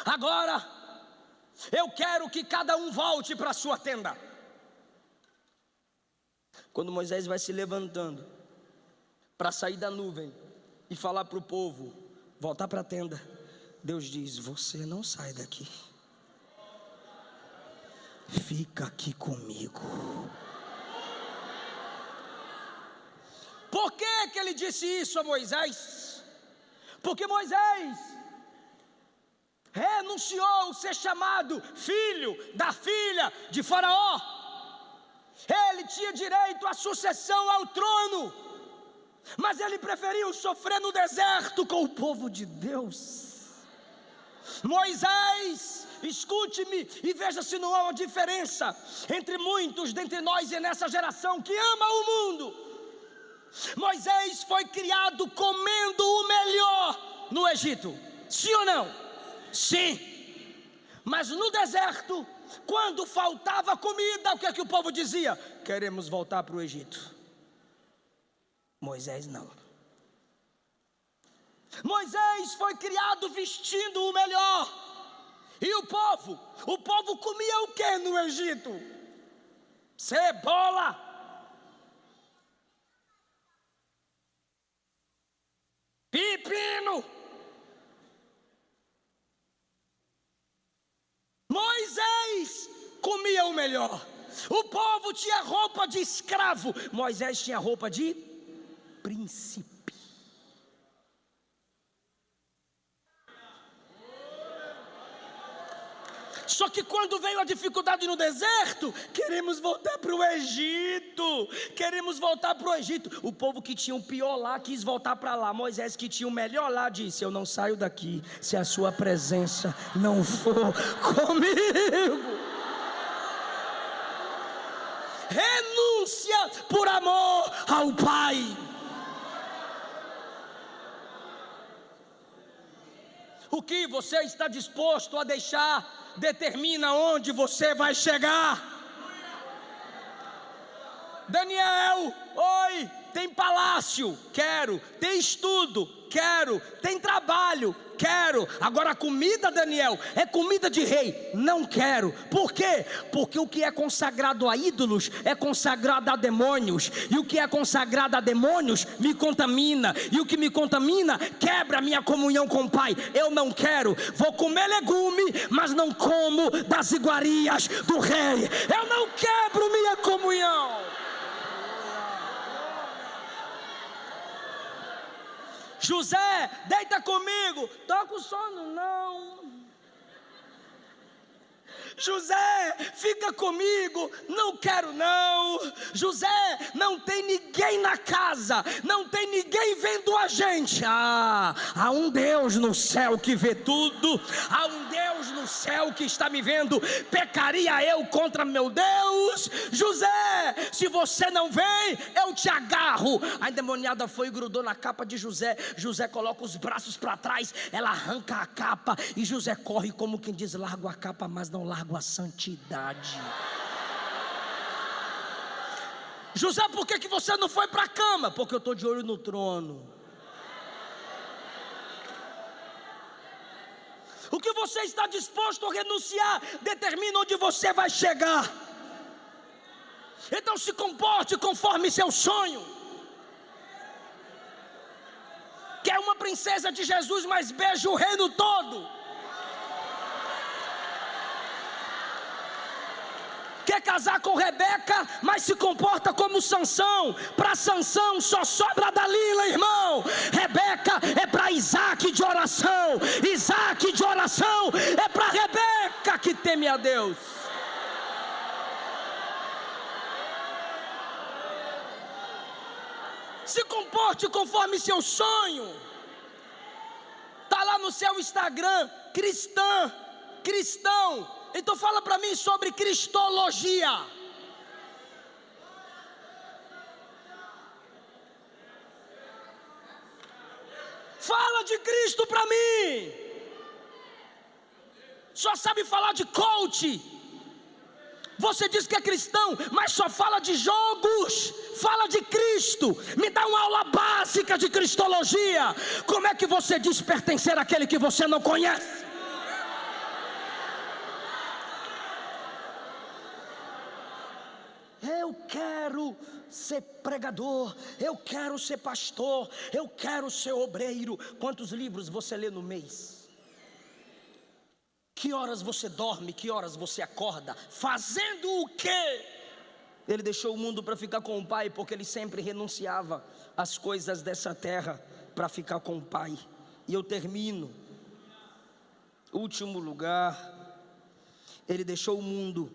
Agora eu quero que cada um volte para a sua tenda. Quando Moisés vai se levantando para sair da nuvem e falar para o povo voltar para a tenda, Deus diz: você não sai daqui, fica aqui comigo. Por que ele disse isso a Moisés? Porque Moisés renunciou ser chamado filho da filha de Faraó. Ele tinha direito à sucessão ao trono, mas ele preferiu sofrer no deserto com o povo de Deus. Moisés, escute-me e veja se não há uma diferença entre muitos dentre nós e nessa geração que ama o mundo. Moisés foi criado comendo o melhor no Egito, sim ou não? Sim. Mas no deserto, quando faltava comida, o que é que o povo dizia? Queremos voltar para o Egito. Moisés não. Moisés foi criado vestindo o melhor. E o povo comia o que no Egito? Cebola, pepino. Moisés comia o melhor. O povo tinha roupa de escravo, Moisés tinha roupa de príncipe. Só que quando veio a dificuldade no deserto, queremos voltar para o Egito. Queremos voltar para o Egito. O povo que tinha o pior lá quis voltar para lá. Moisés, que tinha o melhor lá, disse: eu não saio daqui se a sua presença não for comigo. Renúncia por amor ao Pai. O que você está disposto a deixar determina onde você vai chegar. Daniel, oi, tem palácio, quero. Tem estudo, quero. Tem trabalho, quero. Agora a comida, Daniel, é comida de rei, não quero. Por quê? Porque o que é consagrado a ídolos é consagrado a demônios, e o que é consagrado a demônios me contamina, e o que me contamina quebra a minha comunhão com o Pai. Eu não quero. Vou comer legume, mas não como das iguarias do rei. Eu não quebro minha comunhão. José, deita comigo. Tô com sono, não. José, fica comigo. Não quero não. José, não tem ninguém na casa, não tem ninguém vendo a gente. Há um Deus no céu que vê tudo. Há um Deus no céu que está me vendo. Pecaria eu contra meu Deus? José, se você não vem, eu te agarro. A endemoniada foi e grudou na capa de José. José coloca os braços para trás, ela arranca a capa, e José corre como quem diz: largo a capa, mas não largo a santidade. José, por que você não foi para a cama? Porque eu estou de olho no trono. O que você está disposto a renunciar determina onde você vai chegar. Então se comporte conforme seu sonho. Quer uma princesa de Jesus, mas beija o reino todo. Quer casar com Rebeca, mas se comporta como Sansão. Para Sansão só sobra Dalila, irmão. Rebeca é para Isaac de oração. Isaac de oração é para Rebeca que teme a Deus. Se comporte conforme seu sonho. Está lá no seu Instagram, cristão. Então fala para mim sobre cristologia. Fala de Cristo para mim. Só sabe falar de coach. Você diz que é cristão, mas só fala de jogos. Fala de Cristo. Me dá uma aula básica de cristologia. Como é que você diz pertencer àquele que você não conhece? eu quero ser pregador, eu quero ser pastor, eu quero ser obreiro. Quantos livros você lê no mês? Que horas você dorme, que horas você acorda? Fazendo o quê? Ele deixou o mundo para ficar com o Pai, porque ele sempre renunciava às coisas dessa terra para ficar com o Pai. E eu termino. Último lugar, ele deixou o mundo,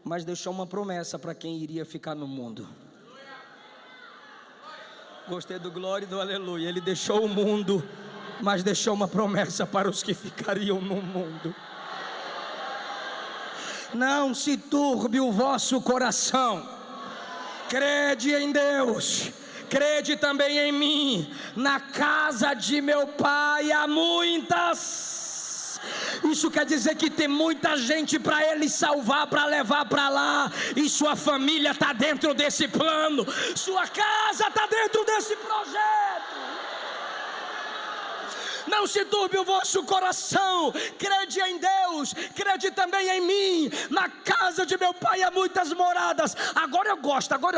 mas deixou uma promessa para quem iria ficar no mundo. Gostei do glória e do aleluia. Ele deixou o mundo, mas deixou uma promessa para os que ficariam no mundo. Não se turbe o vosso coração. Crede em Deus, crede também em mim. Na casa de meu Pai há muitas. Isso quer dizer que tem muita gente para Ele salvar, para levar para lá. E sua família está dentro desse plano. Sua casa está dentro desse projeto. Não se turbe o vosso coração. Crede em Deus, crede também em mim. Na casa de meu Pai há muitas moradas. Agora eu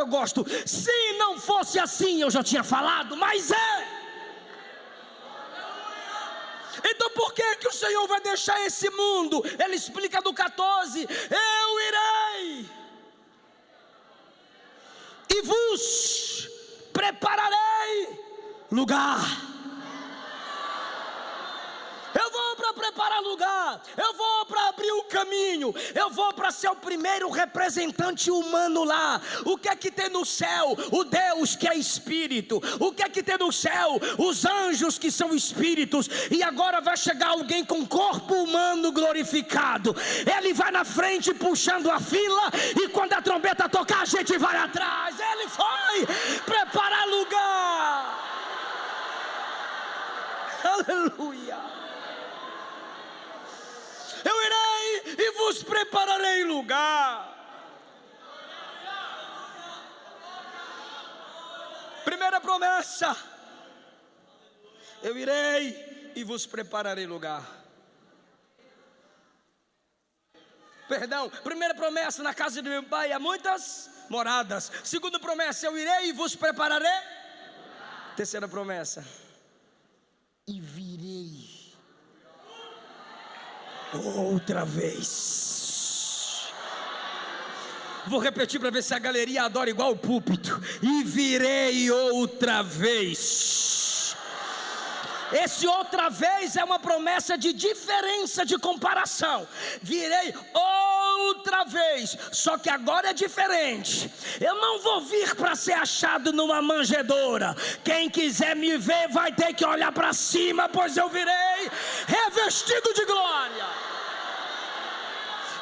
gosto. Se não fosse assim eu já tinha falado, mas é. Então por que o Senhor vai deixar esse mundo? Ele explica no 14: eu irei e vos prepararei lugar. Eu vou para preparar lugar, eu vou para abrir o caminho, eu vou para ser o primeiro representante humano lá. O que é que tem no céu? O Deus que é espírito. O que é que tem no céu? Os anjos que são espíritos. E agora vai chegar alguém com corpo humano glorificado. Ele vai na frente puxando a fila, e quando a trombeta tocar a gente vai atrás. Ele foi preparar lugar. Aleluia. Eu irei e vos prepararei lugar. Primeira promessa: eu irei e vos prepararei lugar. Perdão, primeira promessa: na casa de meu Pai há muitas moradas. Segunda promessa: eu irei e vos prepararei. Terceira promessa: e virei outra vez. Vou repetir para ver se a galeria adora igual o púlpito. E virei outra vez. Esse outra vez é uma promessa de diferença, de comparação. Virei outra vez, só que agora é diferente. Eu não vou vir para ser achado numa manjedoura. Quem quiser me ver vai ter que olhar para cima, pois eu virei revestido de glória.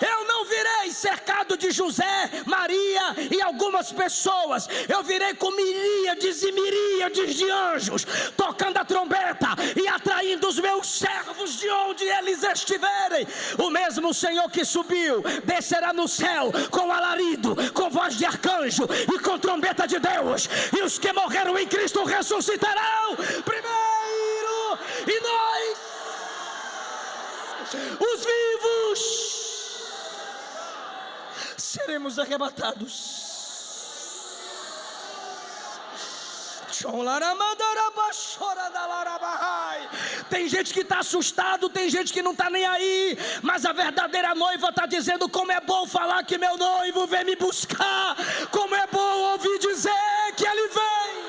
Eu não virei cercado de José, Maria e algumas pessoas. Eu virei com miríades e miríades de anjos, tocando a trombeta e atraindo os meus servos de onde eles estiverem. O mesmo Senhor que subiu descerá no céu com alarido, com voz de arcanjo e com trombeta de Deus. E os que morreram em Cristo ressuscitarão primeiro, e nós, os vivos, seremos arrebatados. Tem gente que está assustado, tem gente que não está nem aí, mas a verdadeira noiva está dizendo: como é bom falar que meu noivo vem me buscar, como é bom ouvir dizer que ele vem.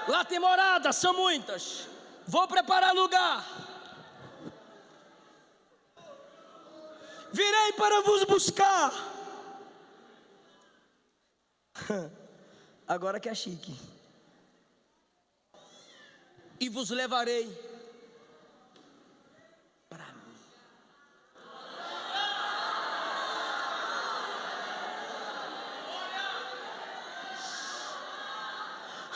Lá tem moradas, são muitas. Vou preparar lugar. Virei para vos buscar. Agora que é chique. E vos levarei para mim.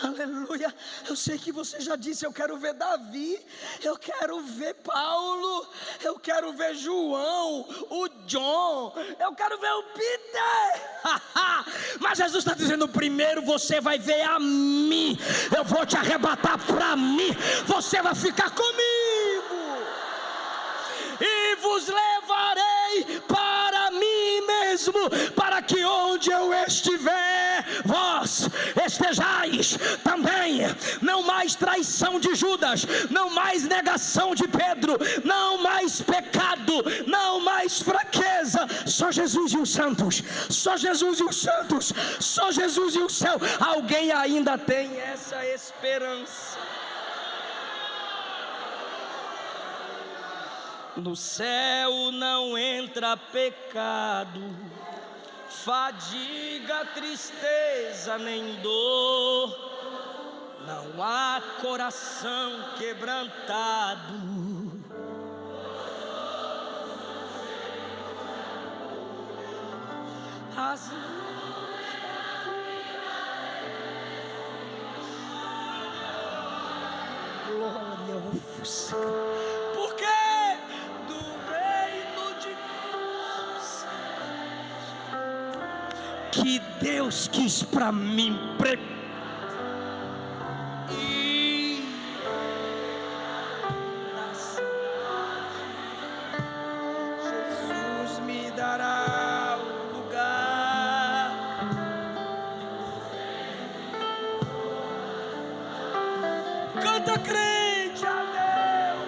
Aleluia. Eu sei que você já disse: eu quero ver Davi, eu quero ver Paulo, eu quero ver João, o John, eu quero ver o Peter. Mas Jesus está dizendo: primeiro você vai ver a mim. Eu vou te arrebatar para mim. Você vai ficar comigo. e vos levarei para mim mesmo, para que onde eu estiver, vós estejais também. Não mais traição de Judas, não mais negação de Pedro, não mais pecado, não mais fraqueza. Só Jesus e os santos, só Jesus e os santos, só Jesus e o céu. Alguém ainda tem essa esperança? No céu não entra pecado, fadiga, tristeza nem dor, não há coração quebrantado. As glória ao Fusca, porque do reino de Deus que Deus quis para mim preparar. Jesus me dará um lugar. Canta, crente, a Deus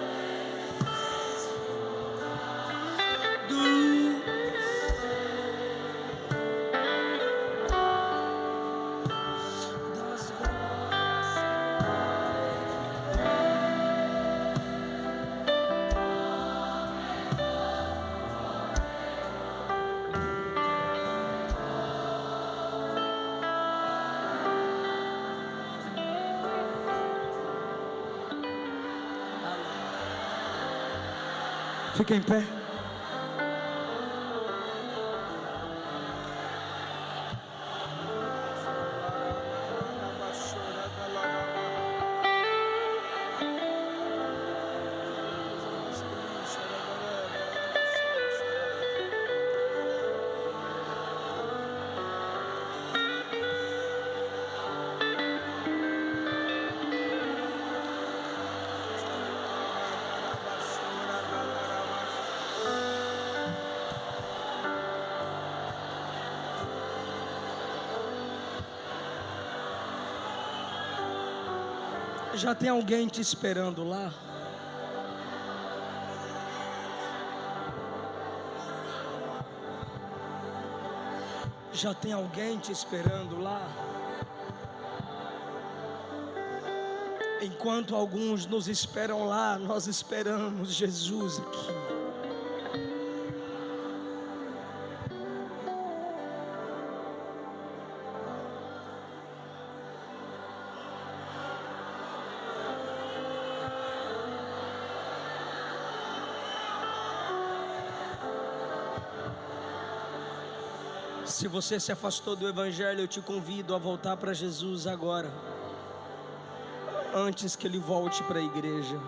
das Fica em pé. Já tem alguém te esperando lá? Já tem alguém te esperando lá? Enquanto alguns nos esperam lá, nós esperamos Jesus aqui. Se você se afastou do Evangelho, eu te convido a voltar para Jesus agora, antes que Ele volte para a igreja.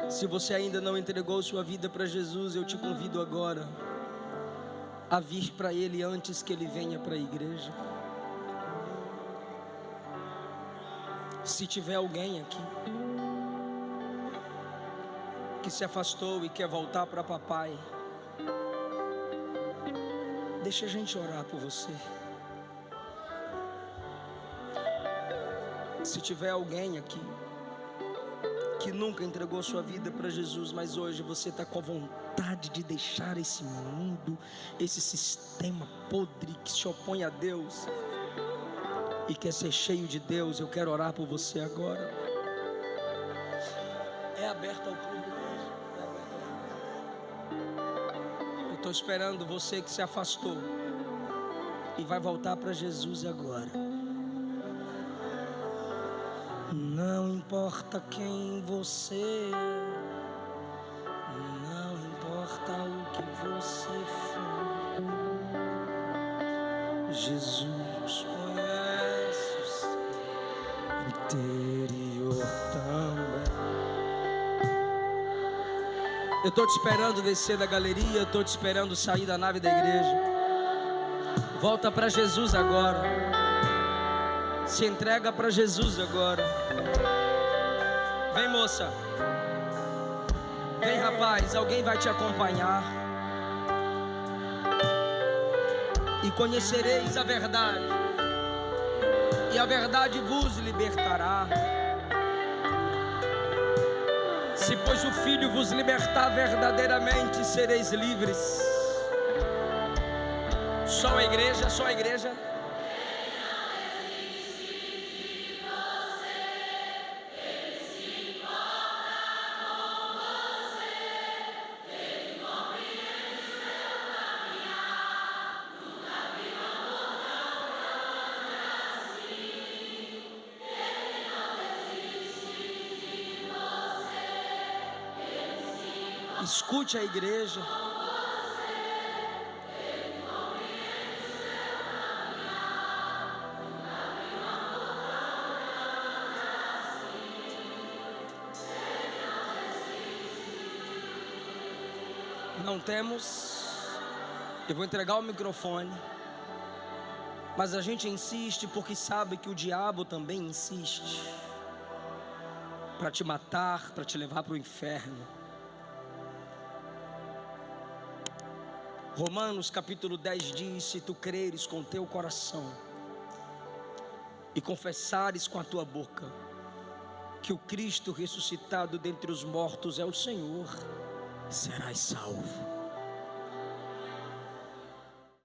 Se você ainda não entregou sua vida para Jesus, eu te convido agora a vir para Ele antes que Ele venha para a igreja. Se tiver alguém aqui que se afastou e quer voltar para papai, deixa a gente orar por você. Se tiver alguém aqui que nunca entregou sua vida para Jesus, mas hoje você está com vontade de deixar esse mundo, esse sistema podre que se opõe a Deus e quer ser cheio de Deus, eu quero orar por você agora. É aberto ao público. Estou esperando você que se afastou e vai voltar para Jesus agora. Não importa quem você é, não importa o que você faz, Jesus conhece o seu interior também. Eu estou te esperando descer da galeria, eu estou te esperando sair da nave da igreja. Volta para Jesus agora. Se entrega para Jesus agora. Vem, moça. Vem, rapaz, alguém vai te acompanhar. E conhecereis a verdade, e a verdade vos libertará. Se pois o Filho vos libertar, verdadeiramente sereis livres. Só a igreja, só a igreja. Escute a igreja. Não temos. Eu vou entregar o microfone. Mas a gente insiste porque sabe que o diabo também insiste para te matar, para te levar para o inferno. Romanos capítulo 10 diz: se tu creres com teu coração e confessares com a tua boca que o Cristo ressuscitado dentre os mortos é o Senhor, serás salvo.